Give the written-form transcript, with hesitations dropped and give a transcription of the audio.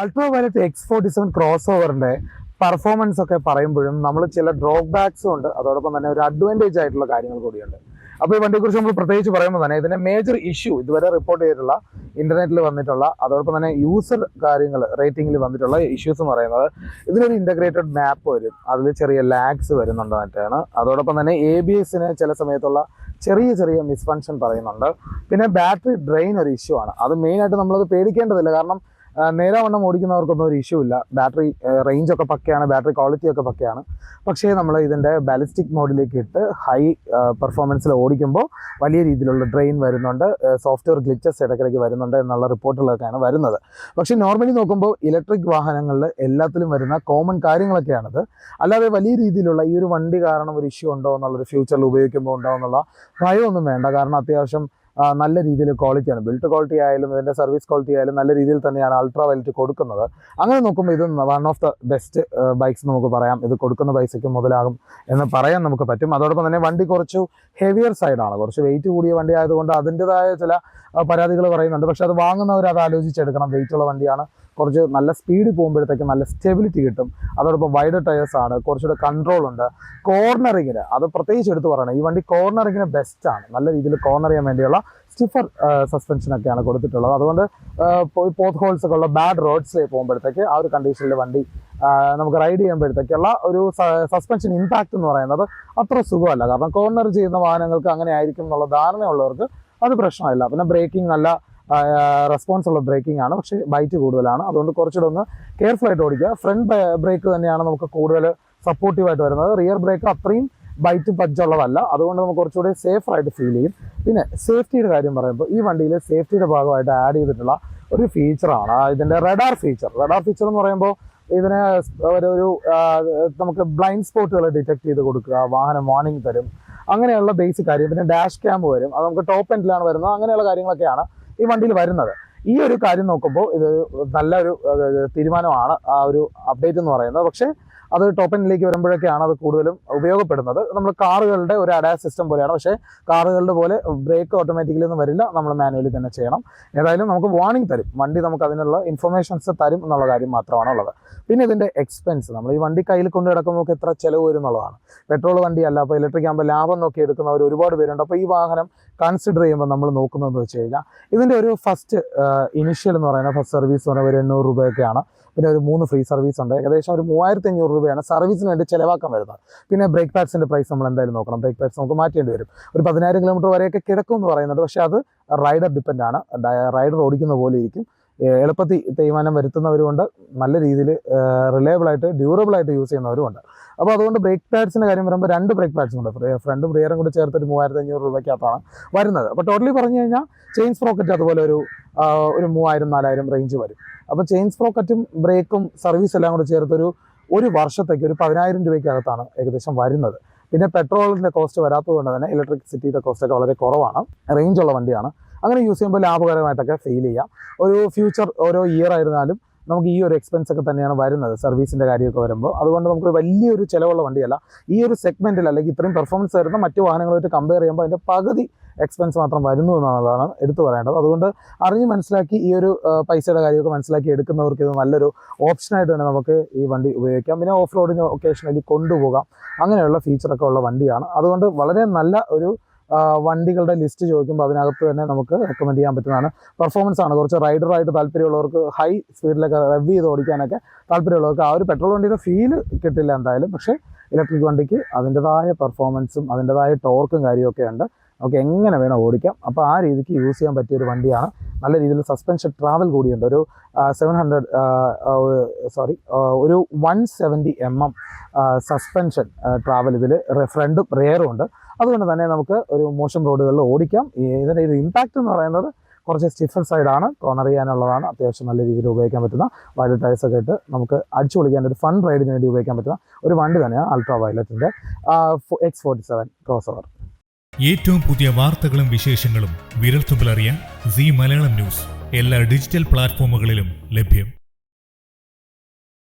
Ultra violet X47 cross ഓവറിന്റെ performance ഒക്കെ പറയുമ്പോഴും നമ്മൾ ചില ഡ്രോപ്പ് ബാക്സും ഉണ്ട്, അതോടൊപ്പം തന്നെ ഒരു അഡ്വാൻറ്റേജ് ആയിട്ടുള്ള കാര്യങ്ങൾ കൂടിയുണ്ട്. അപ്പോൾ ഈ വണ്ടിയെക്കുറിച്ച് നമ്മൾ പ്രത്യേകിച്ച് പറയുമ്പോൾ തന്നെ ഇതിന്റെ മേജർ ഇഷ്യൂ ഇതുവരെ റിപ്പോർട്ട് ചെയ്തിട്ടുള്ള ഇന്റർനെറ്റിൽ വന്നിട്ടുള്ള അതോടൊപ്പം തന്നെ യൂസർ കാര്യങ്ങൾ റേറ്റിംഗിൽ വന്നിട്ടുള്ള ഇഷ്യൂസ് എന്ന് പറയുന്നത് ഇതിനൊരു ഇന്റഗ്രേറ്റഡ് മാപ്പ് വരും, അതിൽ ചെറിയ ലാഗ്സ് വരുന്നുണ്ടായിട്ടാണ്. അതോടൊപ്പം തന്നെ ABSന് ചില സമയത്തുള്ള ചെറിയ ചെറിയ മിസ്ഫങ്ഷൻ പറയുന്നുണ്ട്. പിന്നെ ബാറ്ററി ഡ്രെയിൻ ഒരു ഇഷ്യൂ ആണ്. അത് മെയിനായിട്ട് നമ്മളത് പേടിക്കേണ്ടതില്ല, കാരണം നേരവണ്ണം ഓടിക്കുന്നവർക്കൊന്നും ഒരു ഇഷ്യൂ ഇല്ല. ബാറ്ററി റേഞ്ച് ഒക്കെ പക്കയാണ്, ബാറ്ററി ക്വാളിറ്റി ഒക്കെ പക്കയാണ്. പക്ഷേ നമ്മൾ ഇതിൻ്റെ ബാലിസ്റ്റിക് മോഡിലേക്ക് ഇട്ട് ഹൈ പെർഫോമൻസിൽ ഓടിക്കുമ്പോൾ വലിയ രീതിയിലുള്ള ഡ്രെയിൻ വരുന്നുണ്ട്, സോഫ്റ്റ്വെയർ ഗ്ലിച്ചസ് ഇടയ്ക്കിടയ്ക്ക് വരുന്നുണ്ട് എന്നുള്ള റിപ്പോർട്ടുകളൊക്കെയാണ് വരുന്നത്. പക്ഷേ നോർമലി നോക്കുമ്പോൾ ഇലക്ട്രിക് വാഹനങ്ങളിൽ എല്ലാത്തിലും വരുന്ന കോമൺ കാര്യങ്ങളൊക്കെയാണത്. അല്ലാതെ വലിയ രീതിയിലുള്ള ഈ ഒരു വണ്ടി കാരണം ഒരു ഇഷ്യൂ ഉണ്ടോ എന്നുള്ളൊരു ഫ്യൂച്ചറിൽ ഉപയോഗിക്കുമ്പോൾ ഉണ്ടോ എന്നുള്ള ഭയമൊന്നും വേണ്ട. കാരണം അത്യാവശ്യം നല്ല രീതിയിൽ ക്വാളിറ്റിയാണ്, ബിൽറ്റ് ക്വാളിറ്റി ആയാലും ഇതിൻ്റെ സർവീസ് ക്വാളിറ്റി ആയാലും നല്ല രീതിയിൽ തന്നെയാണ് അൾട്രാ വയലറ്റ് കൊടുക്കുന്നത്. അങ്ങനെ നോക്കുമ്പോൾ ഇത് one of the best bikes നമുക്ക് പറയാം. ഇത് കൊടുക്കുന്ന പൈസയ്ക്ക് മുതലാകും എന്ന് പറയാൻ നമുക്ക് പറ്റും. അതോടൊപ്പം തന്നെ വണ്ടി കുറച്ച് ഹെവിയർ സൈഡാണ്, കുറച്ച് വെയിറ്റ് കൂടിയ വണ്ടി ആയതുകൊണ്ട് അതിൻ്റെതായ ചില പരാതികൾ പറയുന്നുണ്ട്. പക്ഷെ അത് വാങ്ങുന്നവർ അത് ആലോചിച്ചെടുക്കണം. വെയിറ്റുള്ള വണ്ടിയാണ്, കുറച്ച് നല്ല സ്പീഡിൽ പോകുമ്പോഴത്തേക്ക് നല്ല സ്റ്റെബിലിറ്റി കിട്ടും. അതോടൊപ്പം വൈഡ് ടയേഴ്സ് ആണ്, കുറച്ചുകൂടെ കൺട്രോൾ ഉണ്ട്. കോർണറിങ്ങിന് അത് പ്രത്യേകിച്ച് എടുത്ത് പറയണം, ഈ വണ്ടി കോർണറിങ്ങിന് ബെസ്റ്റാണ്. നല്ല രീതിയിൽ കോർണർ ചെയ്യാൻ വേണ്ടിയുള്ള സ്റ്റിഫർ സസ്പെൻഷനൊക്കെയാണ് കൊടുത്തിട്ടുള്ളത്. അതുകൊണ്ട് പോത്ത് ഹോൾസ് ഒക്കെ ഉള്ള ബാഡ് റോഡ്സിൽ പോകുമ്പോഴത്തേക്ക് ആ ഒരു കണ്ടീഷനിൽ വണ്ടി നമുക്ക് റൈഡ് ചെയ്യുമ്പോഴത്തേക്കുള്ള ഒരു സസ്പെൻഷൻ ഇമ്പാക്റ്റ് എന്ന് പറയുന്നത് അത്ര സുഖമല്ല. കാരണം കോർണർ ചെയ്യുന്ന വാഹനങ്ങൾക്ക് അങ്ങനെ ആയിരിക്കും എന്നുള്ള ധാരണയുള്ളവർക്ക് അത് പ്രശ്നമില്ല. പിന്നെ ബ്രേക്കിംഗ് നല്ല റെസ്പോൺസ് ഉള്ള ബ്രേക്കിംഗ് ആണ്, പക്ഷേ ബൈറ്റ് കൂടുതലാണ്. അതുകൊണ്ട് കുറച്ചുകൂടെ ഒന്ന് കെയർഫുൾ ആയിട്ട് ഓടിക്കുക. ഫ്രണ്ട് ബ്രേക്ക് തന്നെയാണ് നമുക്ക് കൂടുതൽ സപ്പോർട്ടീവായിട്ട് വരുന്നത്. റിയർ ബ്രേക്ക് അത്രയും ബൈറ്റ് പഞ്ചുള്ളതല്ല, അതുകൊണ്ട് നമുക്ക് കുറച്ചുകൂടി സേഫായിട്ട് ഫീൽ ചെയ്യും. പിന്നെ സേഫ്റ്റിയുടെ കാര്യം പറയുമ്പോൾ ഈ വണ്ടിയിൽ സേഫ്റ്റിയുടെ ഭാഗമായിട്ട് ആഡ് ചെയ്തിട്ടുള്ള ഒരു ഫീച്ചറാണ് ഇതിൻ്റെ റഡാർ ഫീച്ചർ. റഡാർ ഫീച്ചർ എന്ന് പറയുമ്പോൾ ഇതിന് ഒരു നമുക്ക് ബ്ലൈൻഡ് സ്പോട്ടുകൾ ഡിറ്റക്ട് ചെയ്ത് കൊടുക്കുക, വാഹനം വാർണിംഗ് തരും, അങ്ങനെയുള്ള ബേസിക് കാര്യം. പിന്നെ ഡാഷ് ക്യാം വരും, അത് നമുക്ക് ടോപ്പ് എൻഡിലാണ് വരുന്നത്. അങ്ങനെയുള്ള കാര്യങ്ങളൊക്കെയാണ് ഈ വണ്ടിയിൽ വരുന്നത്. ഈ ഒരു കാര്യം നോക്കുമ്പോൾ ഇത് നല്ലൊരു തീരുമാനമാണ് ആ ഒരു അപ്ഡേറ്റ് എന്ന് പറയുന്നത്. പക്ഷേ അത് ടോപ്പ് എൻഡിലേക്ക് വരുമ്പോഴൊക്കെയാണ് അത് കൂടുതലും ഉപയോഗപ്പെടുന്നത്. നമ്മൾ കാറുകളുടെ ഒരു അഡാസ് സിസ്റ്റം പോലെയാണ്, പക്ഷേ കാറുകളുടെ പോലെ ബ്രേക്ക് ഓട്ടോമാറ്റിക്കലി ഒന്നും വരില്ല, നമ്മൾ മാനുവലി തന്നെ ചെയ്യണം. ഏതായാലും നമുക്ക് വാർണിംഗ് തരും, വണ്ടി നമുക്ക് അതിനുള്ള ഇൻഫർമേഷൻസ് തരും എന്നുള്ള കാര്യം മാത്രമാണ് ഉള്ളത്. പിന്നെ ഇതിൻ്റെ എക്സ്പെൻസ്, നമ്മൾ ഈ വണ്ടി കയ്യിൽ കൊണ്ട് കിടക്കുമ്പോൾ നമുക്ക് എത്ര ചിലവ് വരും എന്നുള്ളതാണ്. പെട്രോൾ വണ്ടിയല്ല, അപ്പോൾ ഇലക്ട്രിക് ആകുമ്പോൾ ലാഭം നോക്കി എടുക്കുന്നവർ ഒരുപാട് പേരുണ്ട്. അപ്പോൾ ഈ വാഹനം കൺസിഡർ ചെയ്യുമ്പോൾ നമ്മൾ നോക്കുന്നതെന്ന് വെച്ച് കഴിഞ്ഞാൽ ഇതിൻ്റെ ഒരു ഫസ്റ്റ് ഇനിഷ്യൽ എന്ന് പറയുന്നത് ഫസ്റ്റ് സർവീസ് എന്ന് പറയുന്നത് ഒരു 800 രൂപയൊക്കെയാണ്. പിന്നെ ഒരു 3 ഫ്രീ സർവീസ് ഉണ്ട്. ഏകദേശം ഒരു 3500 രൂപയാണ് സർവീസിന് വേണ്ടി ചിലവാക്കാൻ വരുന്നത്. പിന്നെ ബ്രേക്ക് പാഡ്സിൻ്റെ പ്രൈസ് നമ്മൾ എന്തായാലും നോക്കണം. ബ്രേക്ക് പാഡ്സ് നമുക്ക് മാറ്റേണ്ടി വരും. ഒരു 10,000 കിലോമീറ്റർ വരെയൊക്കെ കിടക്കും എന്ന് പറയുന്നുണ്ട്. പക്ഷേ അത് റൈഡർ ഡിപ്പെൻഡ് ആണ്, റൈഡർ ഓടിക്കുന്ന പോലെ ഇരിക്കും. എളുപ്പത്തിൽ തേയ്മാനം വരുത്തുന്നവരുമുണ്ട്, നല്ല രീതിയിൽ റിലയബിളായിട്ട് ഡ്യൂറബിളായിട്ട് യൂസ് ചെയ്യുന്നവരുമുണ്ട്. അപ്പോൾ അതുകൊണ്ട് ബ്രേക്ക് പാഡ്സിൻ്റെ കാര്യം വരുമ്പോൾ 2 ബ്രേക്ക് പാഡ്സും ഉണ്ട്, ഫ്രണ്ടും റിയറും കൂടി ചേർത്ത് ഒരു 3500 രൂപയ്ക്കകത്താണ് വരുന്നത്. അപ്പോൾ ടോട്ടലി പറഞ്ഞു കഴിഞ്ഞാൽ ചെയിൻ സ്പ്രോക്കറ്റ് അതുപോലെ ഒരു 3000-4000 റേഞ്ച് വരും. അപ്പോൾ ചെയിൻ സ്പ്രോക്കറ്റും ബ്രേക്കും സർവീസ് എല്ലാം കൂടി ചേർത്തൊരു വർഷത്തേക്ക് ഒരു 10,000 രൂപയ്ക്കകത്താണ് ഏകദേശം വരുന്നത്. പിന്നെ പെട്രോളിൻ്റെ കോസ്റ്റ് വരാത്തത് കൊണ്ട് തന്നെ ഇലക്ട്രിസിറ്റിയുടെ കോസ്റ്റൊക്കെ വളരെ കുറവാണ്, റേഞ്ചുള്ള വണ്ടിയാണ്. അങ്ങനെ യൂസ് ചെയ്യുമ്പോൾ ലാഭകരമായിട്ടൊക്കെ ഫീൽ ചെയ്യാം. ഒരു ഫ്യൂച്ചർ ഓരോ ഇയർ ആയിരുന്നാലും നമുക്ക് ഈ ഒരു എക്സ്പെൻസ് ഒക്കെ തന്നെയാണ് വരുന്നത് സർവീസിൻ്റെ കാര്യമൊക്കെ വരുമ്പോൾ. അതുകൊണ്ട് നമുക്ക് വലിയൊരു ചിലവുള്ള വണ്ടിയല്ല. ഈ ഒരു സെഗ്മെൻറ്റിൽ അല്ലെങ്കിൽ ഇത്രയും പെർഫോമൻസ് വരുന്ന മറ്റു വാഹനങ്ങളുമായിട്ട് കമ്പയർ ചെയ്യുമ്പോൾ അതിൻ്റെ പകുതി എക്സ്പെൻസ് മാത്രം വരുന്നു എന്നുള്ളതാണ് എടുത്തു പറയേണ്ടത്. അതുകൊണ്ട് അറിഞ്ഞ് മനസ്സിലാക്കി ഈ ഒരു പൈസയുടെ കാര്യമൊക്കെ മനസ്സിലാക്കി എടുക്കുന്നവർക്ക് ഇത് നല്ലൊരു ഓപ്ഷനായിട്ട് തന്നെ നമുക്ക് ഈ വണ്ടി ഉപയോഗിക്കാം. പിന്നെ ഓഫ് റോഡിന് ഒക്കേഷണലി കൊണ്ടുപോകാം, അങ്ങനെയുള്ള ഫീച്ചറൊക്കെ ഉള്ള വണ്ടിയാണ്. അതുകൊണ്ട് വളരെ നല്ല ഒരു വണ്ടികളുടെ ലിസ്റ്റ് ചോദിക്കുമ്പോൾ അതിനകത്ത് തന്നെ നമുക്ക് റെക്കമെൻഡ് ചെയ്യാൻ പറ്റുന്നതാണ്. പെർഫോമൻസ് ആണ്, കുറച്ച് റൈഡറായിട്ട് താല്പര്യമുള്ളവർക്ക്, ഹൈ സ്പീഡിലൊക്കെ റെവ് ചെയ്ത് ഓടിക്കാനൊക്കെ താല്പര്യമുള്ളവർക്ക് ആ ഒരു പെട്രോൾ വണ്ടിയുടെ ഫീല് കിട്ടില്ല എന്തായാലും. പക്ഷേ ഇലക്ട്രിക് വണ്ടിക്ക് അതിൻ്റെതായ പെർഫോമൻസും അതിൻ്റെതായ ടോർക്കും കാര്യമൊക്കെ ഉണ്ട്, നമുക്ക് എങ്ങനെ വേണം ഓടിക്കാം. അപ്പോൾ ആ രീതിക്ക് യൂസ് ചെയ്യാൻ പറ്റിയൊരു വണ്ടിയാണ്. നല്ല രീതിയിൽ സസ്പെൻഷൻ ട്രാവൽ കൂടിയുണ്ട്. ഒരു 170 mm സസ്പെൻഷൻ ട്രാവൽ ഇതിൽ ഫ്രണ്ടും റിയറും ഉണ്ട്. അതുകൊണ്ട് തന്നെ നമുക്ക് ഒരു മോശം റോഡുകളിൽ ഓടിക്കാം. ഇതിൻ്റെ ഒരു ഇമ്പാക്റ്റ് എന്ന് പറയുന്നത് കുറച്ച് സ്റ്റിഫർ സൈഡാണ്, കോർണർ ചെയ്യാനുള്ളതാണ്, അത്യാവശ്യം നല്ല രീതിയിൽ ഉപയോഗിക്കാൻ പറ്റുന്ന വൈഡ് ടയേഴ്സൊക്കെ ഇട്ട് നമുക്ക് അടിച്ചു പൊളിക്കാൻ ഒരു ഫൺ റൈഡിന് വേണ്ടി ഉപയോഗിക്കാൻ പറ്റുന്ന ഒരു വണ്ടി തന്നെയാണ് അൾട്രാ വയലറ്റിൻ്റെ X47 ക്രോസ് ഓവർ. ഏറ്റവും പുതിയ വാർത്തകളും വിശേഷങ്ങളും വിരൽത്തുമ്പിലറിയാൻ സീ മലയാളം ന്യൂസ് എല്ലാ ഡിജിറ്റൽ പ്ലാറ്റ്ഫോമുകളിലും ലഭ്യം.